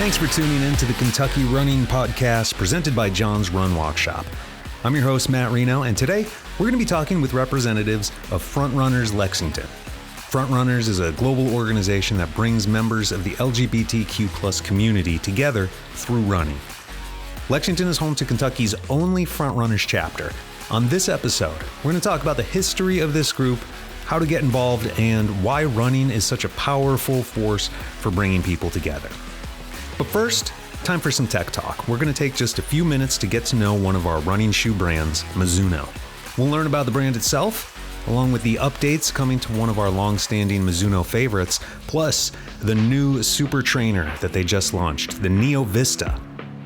Thanks for tuning in to the Kentucky Running Podcast presented by John's Run Walk Shop. I'm your host, Matt Reno, and today we're going to be talking with representatives of Frontrunners Lexington. Frontrunners is a global organization that brings members of the LGBTQ plus community together through running. Lexington is home to Kentucky's only Frontrunners chapter. On this episode, we're going to talk about the history of this group, how to get involved, and why running is such a powerful force for bringing people together. But first, time for some tech talk. We're going to take just a few minutes to get to know one of our running shoe brands, Mizuno. We'll learn about the brand itself, along with the updates coming to one of our long-standing Mizuno favorites, plus the new super trainer that they just launched, the Neo Vista.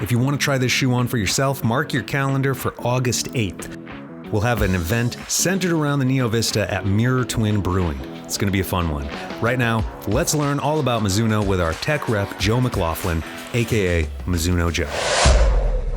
If you want to try this shoe on for yourself, mark your calendar for August 8th. We'll have an event centered around the Neo Vista at Mirror Twin Brewing. It's going to be a fun one. Right now, let's learn all about Mizuno with our tech rep, Joe McLaughlin, aka Mizuno Joe.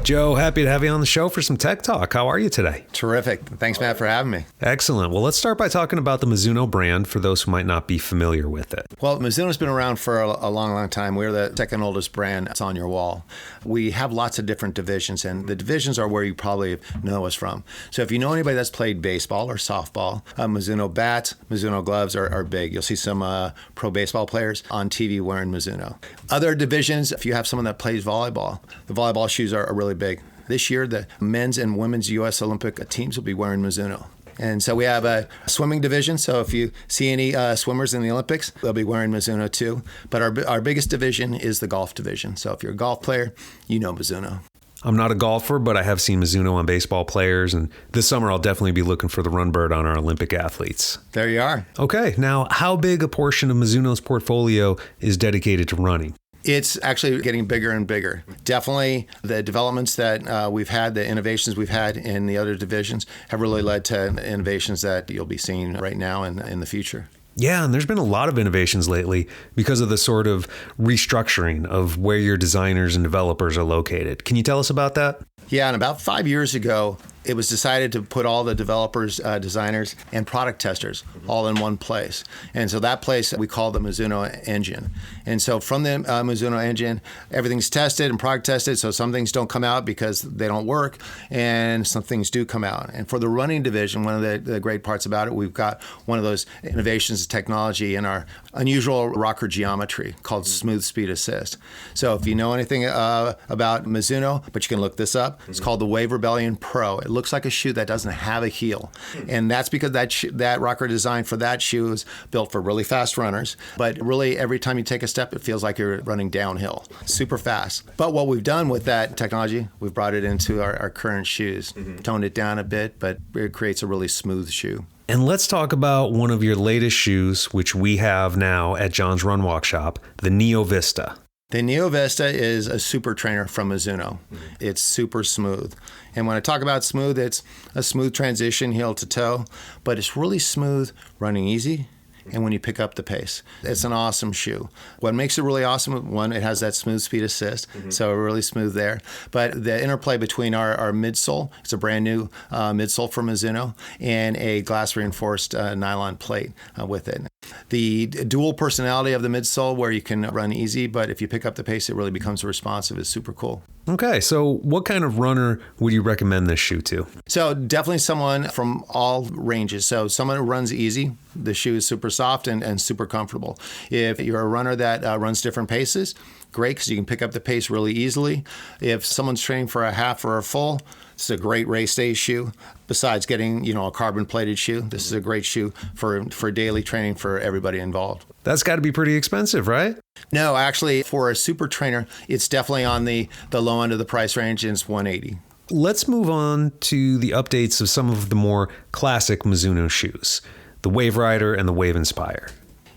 Joe, happy to have you on the show for some tech talk. How are you today? Terrific. Thanks, Matt, for having me. Excellent. Well, let's start by talking about the Mizuno brand for those who might not be familiar with it. Well, Mizuno's been around for a long, long time. We're the second oldest brand that's on your wall. We have lots of different divisions, and the divisions are where you probably know us from. So if you know anybody that's played baseball or softball, Mizuno bats, Mizuno gloves are big. You'll see some pro baseball players on TV wearing Mizuno. Other divisions, if you have someone that plays volleyball, the volleyball shoes are really big. This year, the men's and women's U.S. Olympic teams will be wearing Mizuno. And so we have a swimming division. So if you see any swimmers in the Olympics, they'll be wearing Mizuno too. But our biggest division is the golf division. So if you're a golf player, you know Mizuno. I'm not a golfer, but I have seen Mizuno on baseball players. And this summer, I'll definitely be looking for the run bird on our Olympic athletes. There you are. Okay. Now, how big a portion of Mizuno's portfolio is dedicated to running? It's actually getting bigger and bigger. Definitely the developments that we've had, the innovations we've had in the other divisions have really led to innovations that you'll be seeing right now and in the future. Yeah, and there's been a lot of innovations lately because of the sort of restructuring of where your designers and developers are located. Can you tell us about that? Yeah, and about 5 years ago, it was decided to put all the developers, designers, and product testers all in one place. And so that place we call the Mizuno engine. And so from the Mizuno engine, everything's tested and product tested. So some things don't come out because they don't work, and some things do come out. And for the running division, one of the great parts about it, we've got one of those innovations of technology in our unusual rocker geometry called smooth speed assist. So if you know anything about Mizuno, but you can look this up, it's called the Wave Rebellion Pro. It looks like a shoe that doesn't have a heel. And that's because that rocker design for that shoe is built for really fast runners. But really, every time you take a step, it feels like you're running downhill, super fast. But what we've done with that technology, we've brought it into our current shoes, toned it down a bit, but it creates a really smooth shoe. And let's talk about one of your latest shoes, which we have now at John's Run Walk Shop, the Neo Vista. The Neo Vista is a super trainer from Mizuno. It's super smooth. And when I talk about smooth, it's a smooth transition heel to toe, but it's really smooth running easy and when you pick up the pace. It's an awesome shoe. What makes it really awesome, one, it has that smooth speed assist, so really smooth there. But the interplay between our midsole, it's a brand new midsole from Mizuno, and a glass reinforced nylon plate with it. The dual personality of the midsole where you can run easy, but if you pick up the pace, it really becomes responsive is super cool. Okay, so what kind of runner would you recommend this shoe to? So definitely someone from all ranges. So someone who runs easy, the shoe is super soft and super comfortable. If you're a runner that runs different paces, great, because you can pick up the pace really easily. If someone's training for a half or a full, it's a great race day shoe. Besides getting, a carbon-plated shoe, this is a great shoe for daily training for everybody involved. That's got to be pretty expensive, right? No, actually, for a super trainer, it's definitely on the low end of the price range, and it's $180. Let's move on to the updates of some of the more classic Mizuno shoes, the Wave Rider and the Wave Inspire.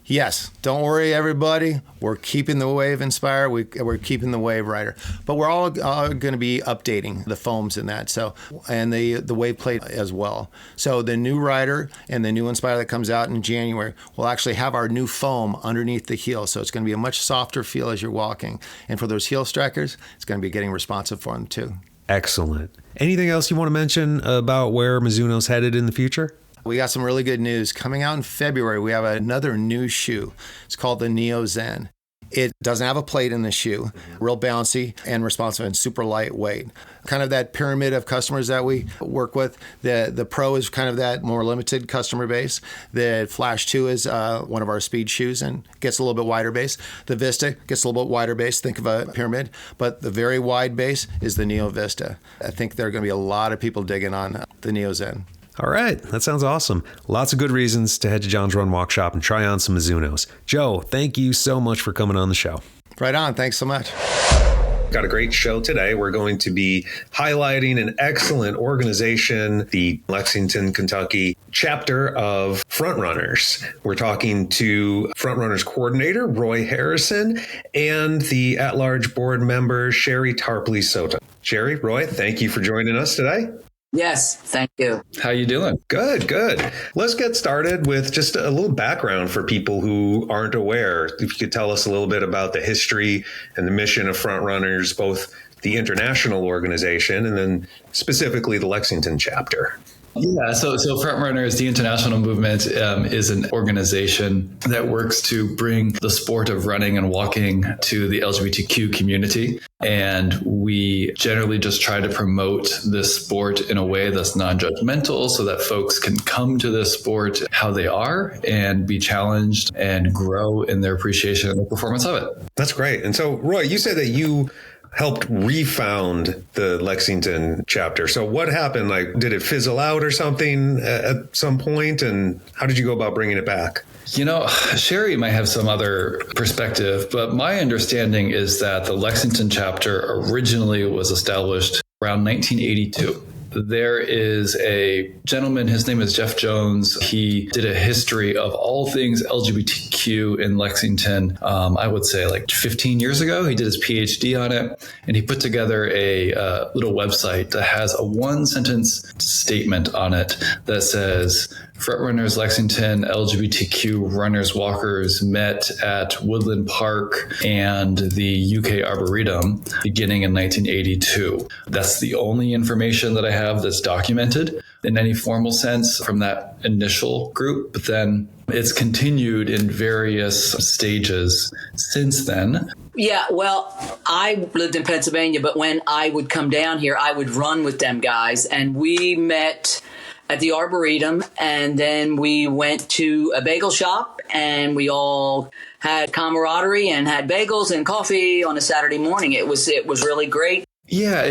Yes, don't worry, everybody. We're keeping the Wave Inspire. We're keeping the Wave Rider, but we're all going to be updating the foams in that. So, and the Wave plate as well. So the new Rider and the new Inspire that comes out in January will actually have our new foam underneath the heel. So it's going to be a much softer feel as you're walking. And for those heel strikers, it's going to be getting responsive for them too. Excellent. Anything else you want to mention about where Mizuno's headed in the future? We got some really good news. Coming out in February, we have another new shoe. It's called the Neo Zen. It doesn't have a plate in the shoe, real bouncy and responsive and super lightweight. Kind of that pyramid of customers that we work with. The Pro is kind of that more limited customer base. The Flash 2 is one of our speed shoes and gets a little bit wider base. The Vista gets a little bit wider base. Think of a pyramid. But the very wide base is the Neo Vista. I think there are going to be a lot of people digging on the Neo Zen. All right, that sounds awesome. Lots of good reasons to head to John's Run Walk Shop and try on some Mizunos. Joe, thank you so much for coming on the show. Right on. Thanks so much. Got a great show today. We're going to be highlighting an excellent organization, the Lexington, Kentucky chapter of Frontrunners. We're talking to Frontrunners coordinator Roy Harrison and the at-large board member Sherri Tarpley Soto. Sherri, Roy, thank you for joining us today. Yes, thank you. How you doing? Good, good. Let's get started with just a little background for people who aren't aware. If you could tell us a little bit about the history and the mission of Frontrunners, both the international organization and then specifically the Lexington chapter. Yeah, so Frontrunners, the international movement, is an organization that works to bring the sport of running and walking to the LGBTQ community. And we generally just try to promote this sport in a way that's non-judgmental so that folks can come to this sport how they are and be challenged and grow in their appreciation and the performance of it. That's great. And so, Roy, you said that you helped refound the Lexington chapter. So what happened? Like, did it fizzle out or something at some point? And how did you go about bringing it back? You know, Sherri might have some other perspective, but my understanding is that the Lexington chapter originally was established around 1982. There is a gentleman, his name is Jeff Jones. He did a history of all things LGBTQ in Lexington, I would say like 15 years ago. He did his PhD on it, and he put together a little website that has a one-sentence statement on it that says, Frontrunners Lexington LGBTQ runners walkers met at Woodland Park and the UK Arboretum beginning in 1982. That's the only information that I have that's documented in any formal sense from that initial group, but then it's continued in various stages since then. Yeah, well, I lived in Pennsylvania, but when I would come down here, I would run with them guys, and we met at the Arboretum, and then we went to a bagel shop, and we all had camaraderie and had bagels and coffee on a Saturday morning. It was really great. Yeah,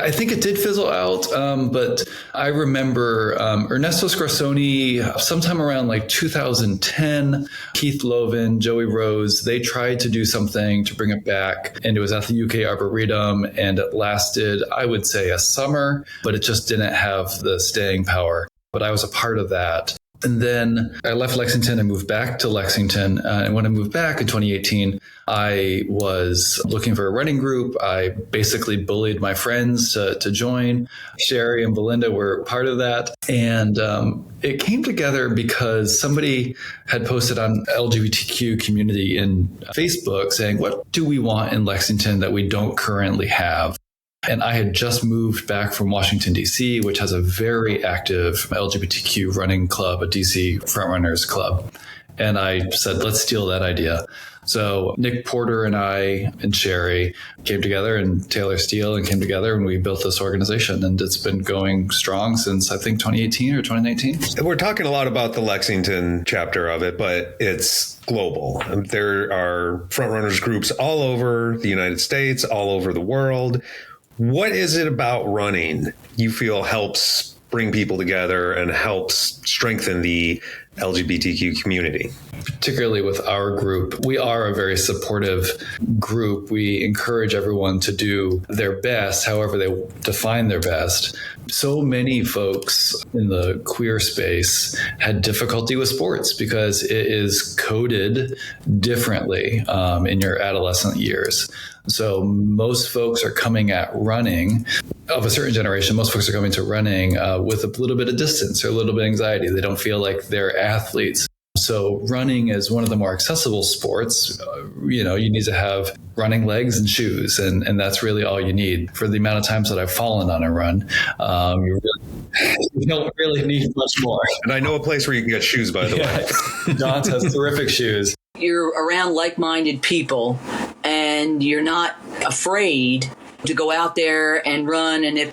I think it did fizzle out, but I remember Ernesto Scorsoni sometime around like 2010, Keith Loven, Joey Rose, they tried to do something to bring it back, and it was at the UK Arboretum, and it lasted, I would say, a summer, but it just didn't have the staying power. But I was a part of that. And then I left Lexington and moved back to Lexington. And when I moved back in 2018, I was looking for a running group. I basically bullied my friends to join. Sherri and Belinda were part of that. And it came together because somebody had posted on LGBTQ community in Facebook saying, what do we want in Lexington that we don't currently have? And I had just moved back from Washington, D.C., which has a very active LGBTQ running club, a D.C. Frontrunners Club. And I said, let's steal that idea. So Nick Porter and I and Sherri came together, and Taylor Steele, and came together, and we built this organization. And it's been going strong since, I think, 2018 or 2019. We're talking a lot about the Lexington chapter of it, but it's global. There are Frontrunners groups all over the United States, all over the world. What is it about running you feel helps bring people together and helps strengthen the LGBTQ community? Particularly with our group, we are a very supportive group. We encourage everyone to do their best, however they define their best. So many folks in the queer space had difficulty with sports because it is coded differently in your adolescent years. So most folks are coming at running of a certain generation. Most folks are coming to running with a little bit of distance or a little bit of anxiety. They don't feel like they're athletes. So running is one of the more accessible sports. You need to have running legs and shoes, and that's really all you need. For the amount of times that I've fallen on a run, you don't really need much more. And I know a place where you can get shoes, by the way. John's has terrific shoes. you're around like-minded people and you're not afraid to go out there and run. And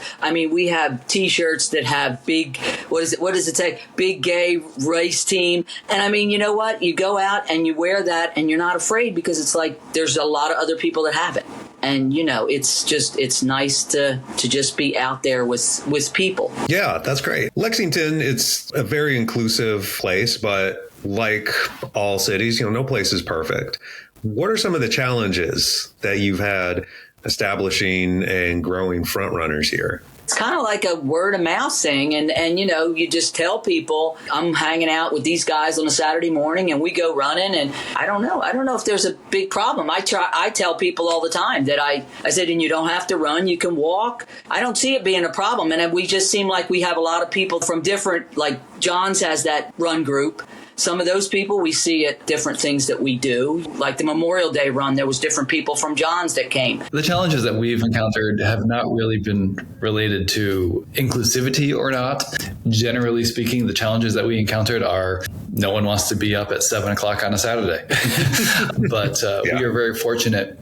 we have T-shirts that have big, what does it say? Big gay race team. And you know what? You go out and you wear that and you're not afraid because it's like there's a lot of other people that have it. And, it's nice to just be out there with people. Yeah, that's great. Lexington, it's a very inclusive place, but like all cities, no place is perfect. What are some of the challenges that you've had establishing and growing Frontrunners here? It's kind of like a word of mouth thing. And you just tell people, I'm hanging out with these guys on a Saturday morning and we go running. And I don't know if there's a big problem. I tell people all the time that I said, and you don't have to run, you can walk. I don't see it being a problem. And we just seem like we have a lot of people from different, like John's has that run group. Some of those people we see at different things that we do. Like the Memorial Day run, there was different people from John's that came. The challenges that we've encountered have not really been related to inclusivity or not. Generally speaking, the challenges that we encountered are no one wants to be up at 7 o'clock on a Saturday. But we are very fortunate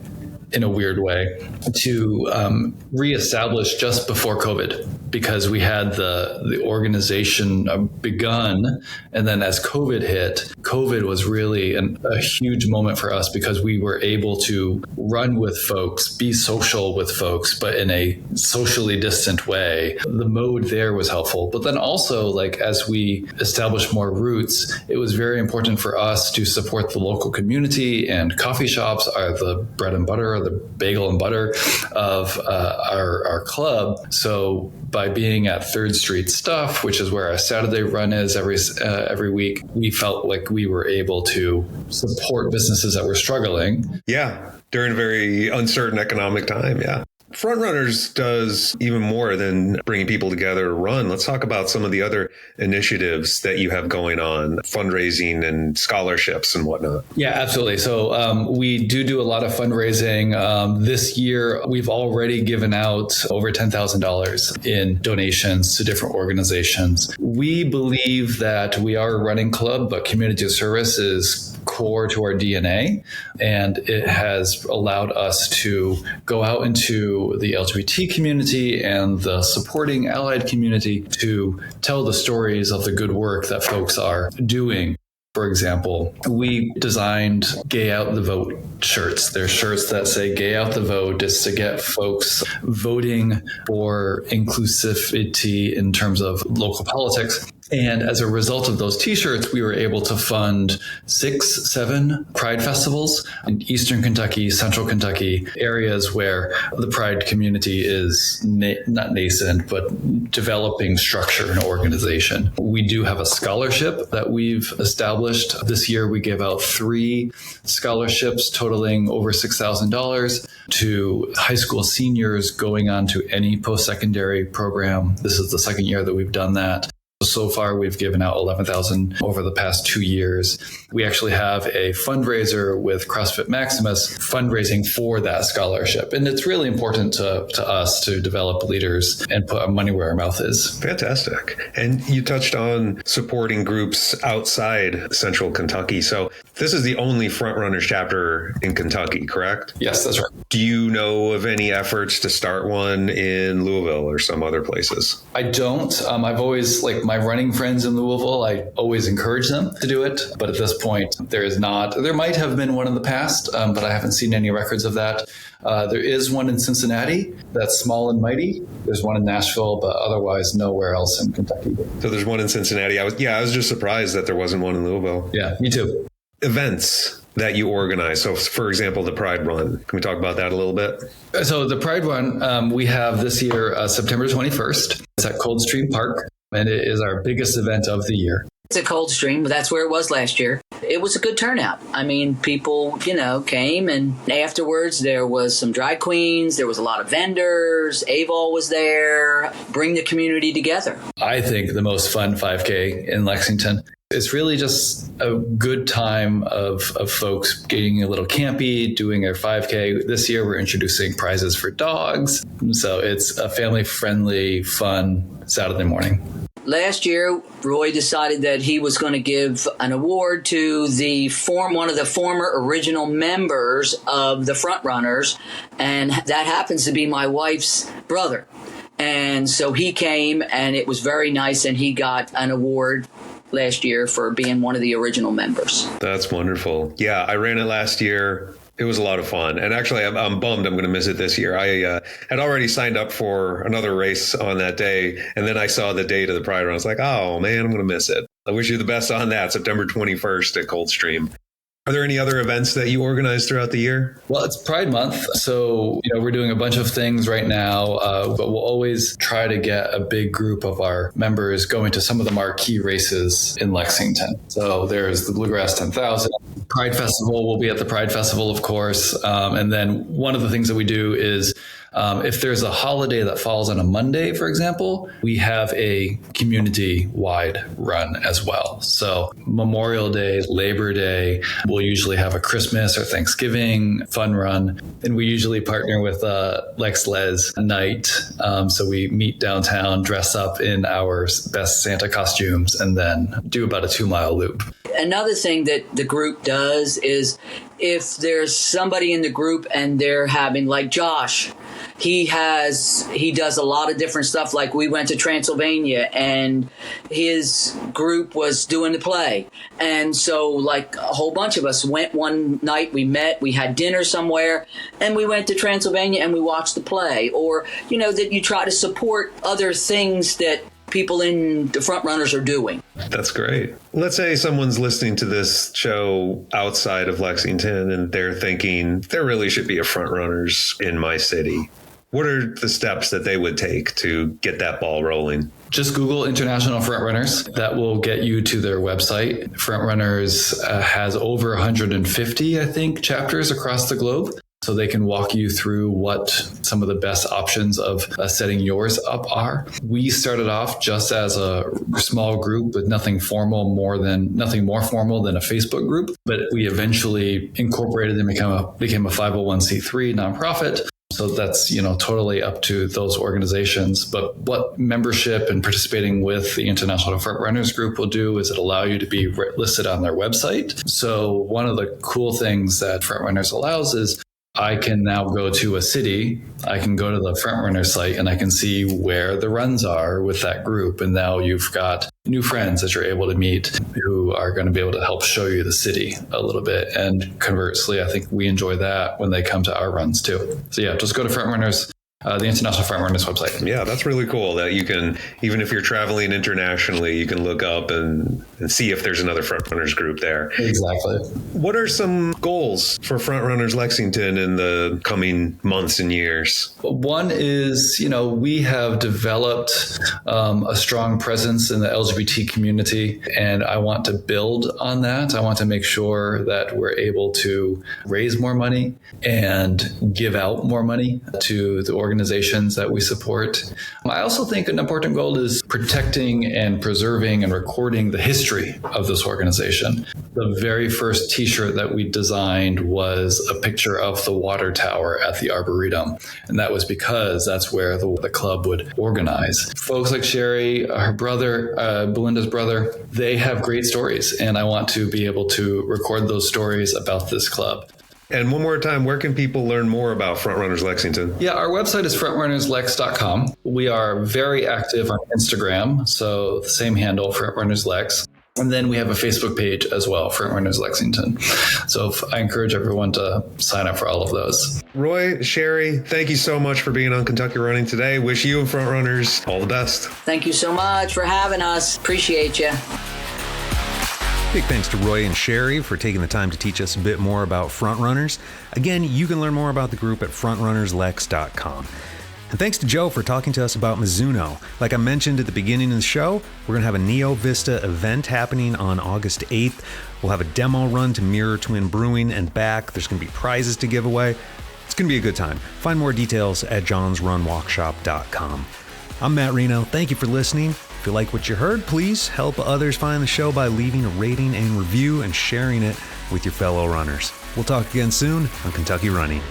in a weird way to reestablish just before COVID, because we had the organization begun. And then as COVID hit, COVID was really a huge moment for us because we were able to run with folks, be social with folks, but in a socially distant way. The mode there was helpful. But then also, like, as we established more routes, it was very important for us to support the local community, and coffee shops are the bread and butter, the bagel and butter of our club. So by being at 3rd Street Stuff, which is where our Saturday run is every week, we felt like we were able to support businesses that were struggling. Yeah, during a very uncertain economic time. Yeah. Frontrunners does even more than bringing people together to run. Let's talk about some of the other initiatives that you have going on, fundraising and scholarships and whatnot. Yeah, absolutely. So we do a lot of fundraising. This year, we've already given out over $10,000 in donations to different organizations. We believe that we are a running club, but community service is core to our DNA, and it has allowed us to go out into the LGBT community and the supporting allied community to tell the stories of the good work that folks are doing. For example, we designed Gay Out the Vote shirts. They're shirts that say Gay Out the Vote. It's to get folks voting for inclusivity in terms of local politics. And as a result of those T-shirts, we were able to fund 6-7 Pride festivals in Eastern Kentucky, Central Kentucky, areas where the Pride community is not nascent, but developing structure and organization. We do have a scholarship that we've established. This year, we gave out 3 scholarships totaling over $6,000 to high school seniors going on to any post-secondary program. This is the 2nd year that we've done that. So far, we've given out $11,000 over the past 2 years. We actually have a fundraiser with CrossFit Maximus fundraising for that scholarship. And it's really important to us to develop leaders and put our money where our mouth is. Fantastic. And you touched on supporting groups outside Central Kentucky. So this is the only Frontrunners chapter in Kentucky, correct? Yes, that's right. Do you know of any efforts to start one in Louisville or some other places? I don't. I've always, my running friends in Louisville, I always encourage them to do it. But at this point, there is not. There might have been one in the past, but I haven't seen any records of that. There is one in Cincinnati that's small and mighty. There's one in Nashville, but otherwise nowhere else in Kentucky. So there's one in Cincinnati. I was just surprised that there wasn't one in Louisville. Yeah, me too. Events that you organize. So, for example, the Pride Run. Can we talk about that a little bit? So the Pride Run, we have this year, September 21st. It's at Coldstream Park, and it is our biggest event of the year. It's a Coldstream, but that's where it was last year. It was a good turnout. I mean, people, came, and afterwards there was some drag queens, there was a lot of vendors, Avol was there, bring the community together. I think the most fun 5K in Lexington. It's really just a good time of folks getting a little campy, doing their 5K. This year, we're introducing prizes for dogs. So it's a family-friendly, fun Saturday morning. last year, Roy decided that he was going to give an award to one of the former original members of the Frontrunners, and that happens to be my wife's brother. And so he came, and it was very nice, and he got an award last year for being one of the original members. That's wonderful. Yeah, I ran it last year. It was a lot of fun. And actually, I'm bummed I'm going to miss it this year. I had already signed up for another race on that day. And then I saw the date of the Pride Run. I was like, oh, man, I'm going to miss it. I wish you the best on that, September 21st at Coldstream. Are there any other events that you organize throughout the year? Well, it's Pride Month, so we're doing a bunch of things right now, but we'll always try to get a big group of our members going to some of the marquee races in Lexington. So there's the Bluegrass 10,000. Pride Festival will be at the Pride Festival, of course. And then one of the things that we do is if there's a holiday that falls on a Monday, for example, we have a community-wide run as well. So Memorial Day, Labor Day, we'll usually have a Christmas or Thanksgiving fun run. And we usually partner with Lex Les Night. So we meet downtown, dress up in our best Santa costumes, and then do about a 2-mile loop. Another thing that the group does is if there's somebody in the group and they're having, like Josh, he does a lot of different stuff. Like we went to Transylvania and his group was doing the play. And so like a whole bunch of us went one night, we met, we had dinner somewhere, and we went to Transylvania and we watched the play. Or, that you try to support other things that people in the Frontrunners are doing. That's great. Let's say someone's listening to this show outside of Lexington and they're thinking there really should be a Frontrunners in my city. What are the steps that they would take to get that ball rolling? Just Google International Frontrunners. That will get you to their website. Frontrunners has over 150, I think, chapters across the globe. So they can walk you through what some of the best options of setting yours up are. We started off just as a small group with nothing more formal than a Facebook group, but we eventually incorporated and became a 501c3 nonprofit. So that's, totally up to those organizations. But what membership and participating with the International Frontrunners group will do is it allow you to be listed on their website. So one of the cool things that Frontrunners allows is I can now go to a city, I can go to the Frontrunner site and I can see where the runs are with that group. And now you've got new friends that you're able to meet who are going to be able to help show you the city a little bit. And conversely, I think we enjoy that when they come to our runs too. So yeah, just go to Frontrunners. The International Frontrunners website. Yeah, that's really cool that you can, even if you're traveling internationally, you can look up and see if there's another Frontrunners group there. Exactly. What are some goals for Frontrunners Lexington in the coming months and years? One is, we have developed a strong presence in the LGBT community, and I want to build on that. I want to make sure that we're able to raise more money and give out more money to the organizations that we support. I also think an important goal is protecting and preserving and recording the history of this organization. The very first t-shirt that we designed was a picture of the water tower at the Arboretum. And that was because that's where the club would organize. Folks like Sherri, her brother, Belinda's brother, they have great stories. And I want to be able to record those stories about this club. And one more time, where can people learn more about Frontrunners Lexington? Yeah, our website is frontrunnerslex.com. We are very active on Instagram, so the same handle, Frontrunners Lex. And then we have a Facebook page as well, Frontrunners Lexington. So I encourage everyone to sign up for all of those. Roy, Sherri, thank you so much for being on Kentucky Running today. Wish you and Frontrunners all the best. Thank you so much for having us. Appreciate you. Big thanks to Roy and Sherri for taking the time to teach us a bit more about Frontrunners. Again, you can learn more about the group at frontrunnerslex.com. And thanks to Joe for talking to us about Mizuno. Like I mentioned at the beginning of the show, we're going to have a Neo Vista event happening on August 8th. We'll have a demo run to Mirror Twin Brewing and back. There's going to be prizes to give away. It's going to be a good time. Find more details at johnsrunwalkshop.com. I'm Matt Reno. Thank you for listening. If you like what you heard, please help others find the show by leaving a rating and review and sharing it with your fellow runners. We'll talk again soon on Kentucky Running.